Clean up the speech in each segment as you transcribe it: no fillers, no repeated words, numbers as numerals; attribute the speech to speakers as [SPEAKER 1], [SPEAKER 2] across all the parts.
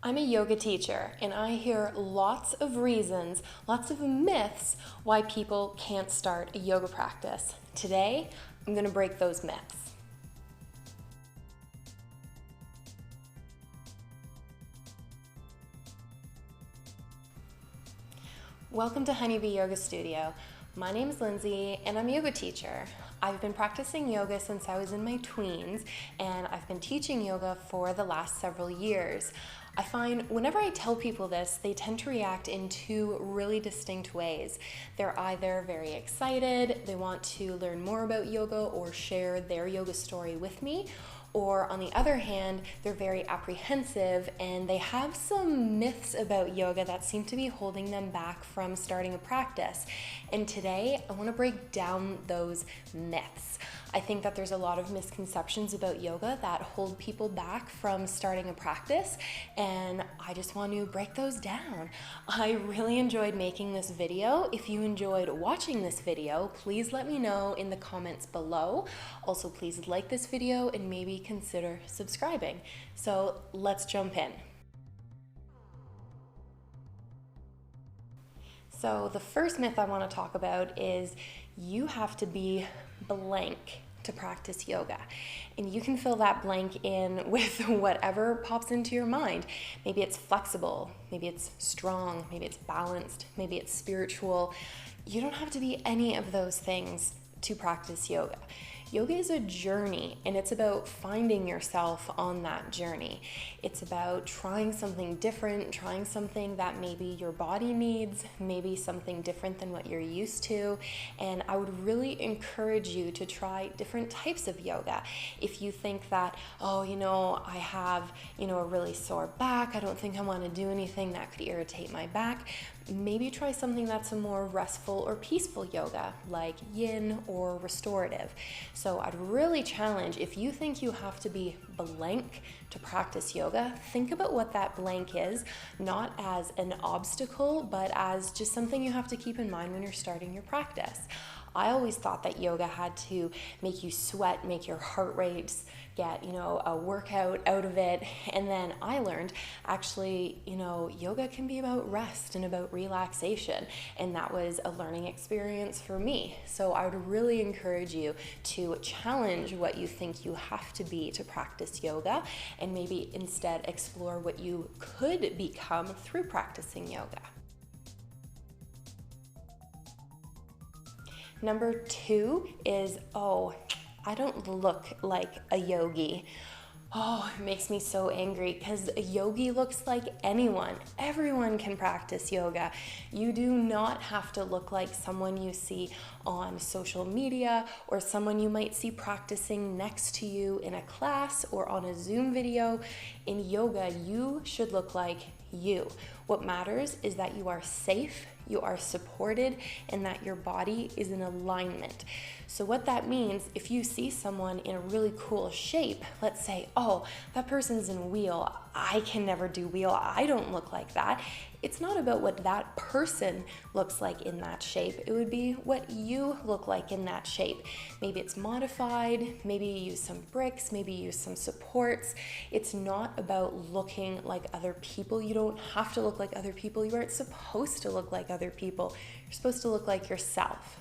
[SPEAKER 1] I'm a yoga teacher, and I hear lots of reasons, lots of myths why people can't start a yoga practice. Today, I'm going to break those myths. Welcome to Honeybee Yoga Studio. My name is Lindsay, and I'm a yoga teacher. I've been practicing yoga since I was in my tweens, and I've been teaching yoga for the last several years. I find whenever I tell people this, they tend to react in two really distinct ways. They're either very excited, they want to learn more about yoga or share their yoga story with me, or on the other hand, they're very apprehensive and they have some myths about yoga that seem to be holding them back from starting a practice. And today, I want to break down those myths. I think that there's a lot of misconceptions about yoga that hold people back from starting a practice, and I just want to break those down. I really enjoyed making this video. If you enjoyed watching this video, please let me know in the comments below. Also, please like this video and maybe consider subscribing. So let's jump in. So the first myth I want to talk about is you have to be blank to practice yoga. And you can fill that blank in with whatever pops into your mind. Maybe it's flexible, maybe it's strong, maybe it's balanced, maybe it's spiritual. You don't have to be any of those things to practice yoga. Yoga is a journey, and it's about finding yourself on that journey. It's about trying something different, trying something that maybe your body needs, maybe something different than what you're used to. And I would really encourage you to try different types of yoga. If you think that, I have, a really sore back, I don't think I want to do anything that could irritate my back, maybe try something that's a more restful or peaceful yoga, like yin or restorative. So I'd really challenge, if you think you have to be blank to practice yoga, think about what that blank is, not as an obstacle, but as just something you have to keep in mind when you're starting your practice. I always thought that yoga had to make you sweat, make your heart rates get, a workout out of it. And then I learned actually, yoga can be about rest and about relaxation. And that was a learning experience for me. So I would really encourage you to challenge what you think you have to be to practice yoga, and maybe instead explore what you could become through practicing yoga. Number two is, I don't look like a yogi. It makes me so angry because a yogi looks like anyone. Everyone can practice yoga. You do not have to look like someone you see on social media or someone you might see practicing next to you in a class or on a Zoom video. In yoga, you should look like you. What matters is that you are safe, you are supported, and that your body is in alignment. So what that means, if you see someone in a really cool shape, let's say, that person's in wheel, I can never do wheel, I don't look like that. It's not about what that person looks like in that shape. It would be what you look like in that shape. Maybe it's modified, maybe you use some bricks, maybe you use some supports. It's not about looking like other people. You don't have to look like other people. You aren't supposed to look like other people. You're supposed to look like yourself.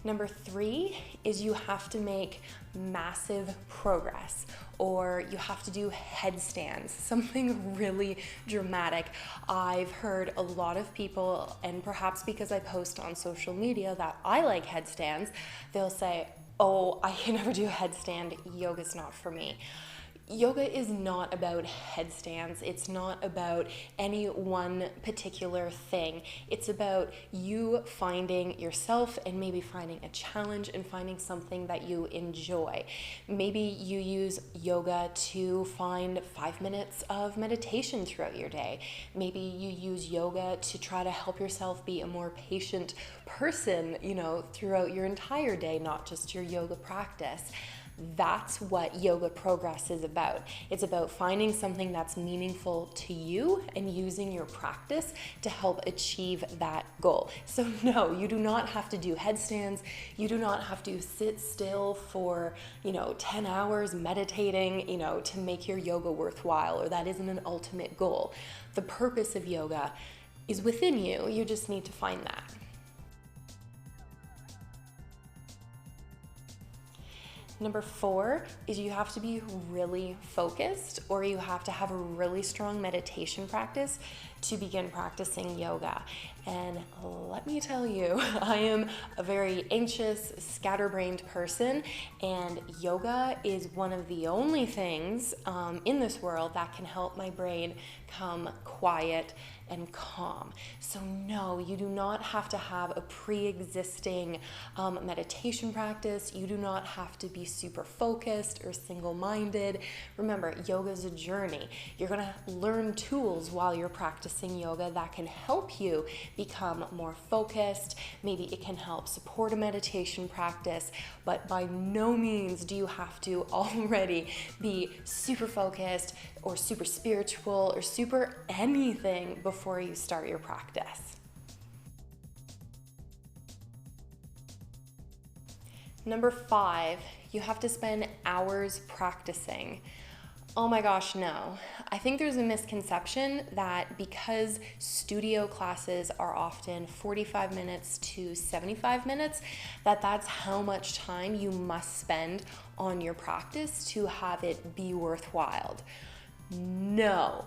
[SPEAKER 1] Number three is you have to make massive progress, or you have to do headstands, something really dramatic. I've heard a lot of people, and perhaps because I post on social media that I like headstands, they'll say, I can never do a headstand, yoga's not for me. Yoga is not about headstands. It's not about any one particular thing. It's about you finding yourself and maybe finding a challenge and finding something that you enjoy. Maybe you use yoga to find 5 minutes of meditation throughout your day. Maybe you use yoga to try to help yourself be a more patient person, throughout your entire day, not just your yoga practice. That's what yoga progress is about. It's about finding something that's meaningful to you and using your practice to help achieve that goal. So no, you do not have to do headstands. You do not have to sit still for, 10 hours meditating, to make your yoga worthwhile, or that isn't an ultimate goal. The purpose of yoga is within you. You just need to find that. Number 4 is you have to be really focused, or you have to have a really strong meditation practice to begin practicing yoga. And let me tell you, I am a very anxious, scatterbrained person, and yoga is one of the only things in this world that can help my brain come quiet and calm. So no, you do not have to have a pre-existing meditation practice. You do not have to be super focused or single-minded. Remember, yoga is a journey. You're gonna learn tools while you're practicing yoga that can help you become more focused. Maybe it can help support a meditation practice, but by no means do you have to already be super focused or super spiritual or super anything before you start your practice. Number 5, you have to spend hours practicing. Oh my gosh, no. I think there's a misconception that because studio classes are often 45 minutes to 75 minutes, that's how much time you must spend on your practice to have it be worthwhile. No.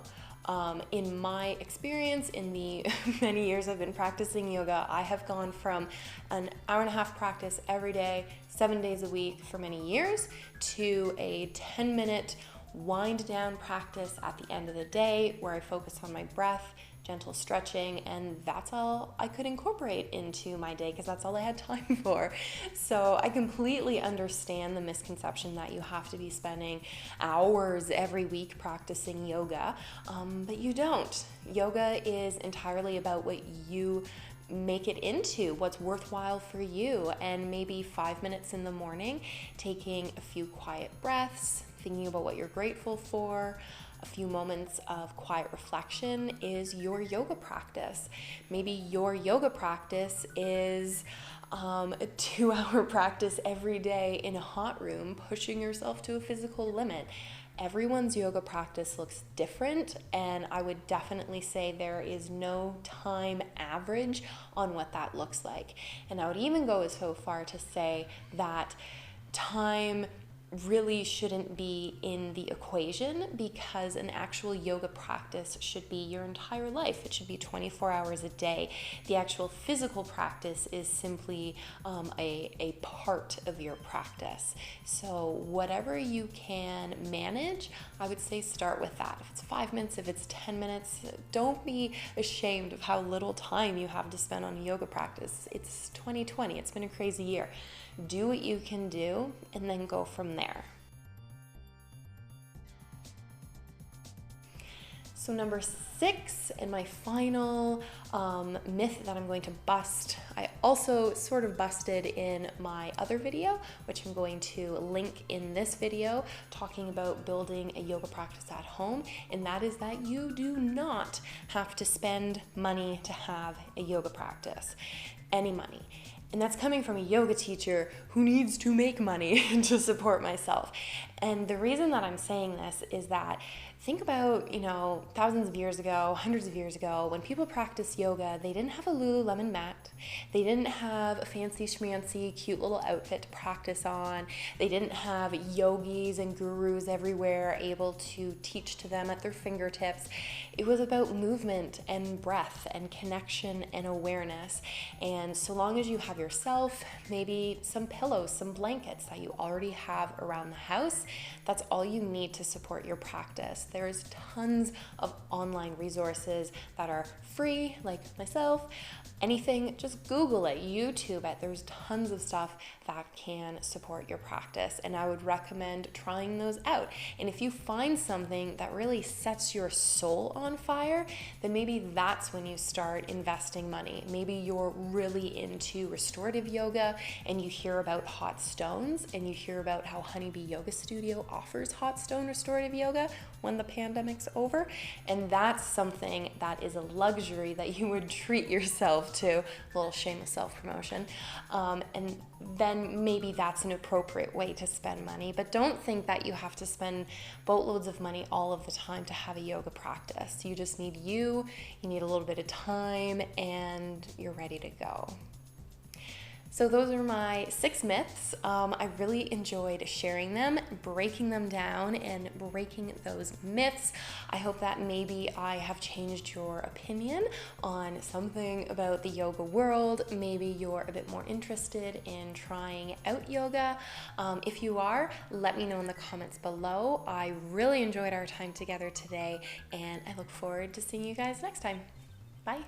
[SPEAKER 1] In my experience, in the many years I've been practicing yoga, I have gone from an hour and a half practice every day, 7 days a week for many years, to a 10-minute wind down practice at the end of the day where I focus on my breath, gentle stretching, and that's all I could incorporate into my day because that's all I had time for. So I completely understand the misconception that you have to be spending hours every week practicing yoga, but you don't. Yoga is entirely about what you make it into, what's worthwhile for you, and maybe 5 minutes in the morning, taking a few quiet breaths, thinking about what you're grateful for, a few moments of quiet reflection is your yoga practice. Maybe your yoga practice is a 2-hour practice every day in a hot room, pushing yourself to a physical limit. Everyone's yoga practice looks different, and I would definitely say there is no time average on what that looks like. And I would even go so far to say that time really shouldn't be in the equation, because an actual yoga practice should be your entire life. It should be 24 hours a day. The actual physical practice is simply a part of your practice. So whatever you can manage, I would say start with that. If it's 5 minutes, if it's 10 minutes, don't be ashamed of how little time you have to spend on yoga practice. It's 2020. It's been a crazy year. Do what you can do and then go from there. So number 6, and my final myth that I'm going to bust, I also sort of busted in my other video, which I'm going to link in this video, talking about building a yoga practice at home, and that is that you do not have to spend money to have a yoga practice, any money. And that's coming from a yoga teacher who needs to make money to support myself. And the reason that I'm saying this is that think about, thousands of years ago, hundreds of years ago, when people practiced yoga, they didn't have a Lululemon mat. They didn't have a fancy schmancy, cute little outfit to practice on. They didn't have yogis and gurus everywhere able to teach to them at their fingertips. It was about movement and breath and connection and awareness. And so long as you have yourself, maybe some pillows, some blankets that you already have around the house, that's all you need to support your practice. There's tons of online resources that are free, like myself. Anything, just Google it, YouTube it. There's tons of stuff that can support your practice, and I would recommend trying those out. And if you find something that really sets your soul on fire, then maybe that's when you start investing money. Maybe you're really into restorative yoga and you hear about hot stones, and you hear about how Honeybee Yoga Studio offers hot stone restorative yoga when the pandemic's over, and that's something that is a luxury that you would treat yourself to, a little shameless self-promotion, and then maybe that's an appropriate way to spend money. But don't think that you have to spend boatloads of money all of the time to have a yoga practice. You just need you need a little bit of time, and you're ready to go. So those are my 6 myths. I really enjoyed sharing them, breaking them down, and breaking those myths. I hope that maybe I have changed your opinion on something about the yoga world. Maybe you're a bit more interested in trying out yoga. If you are, let me know in the comments below. I really enjoyed our time together today, and I look forward to seeing you guys next time. Bye.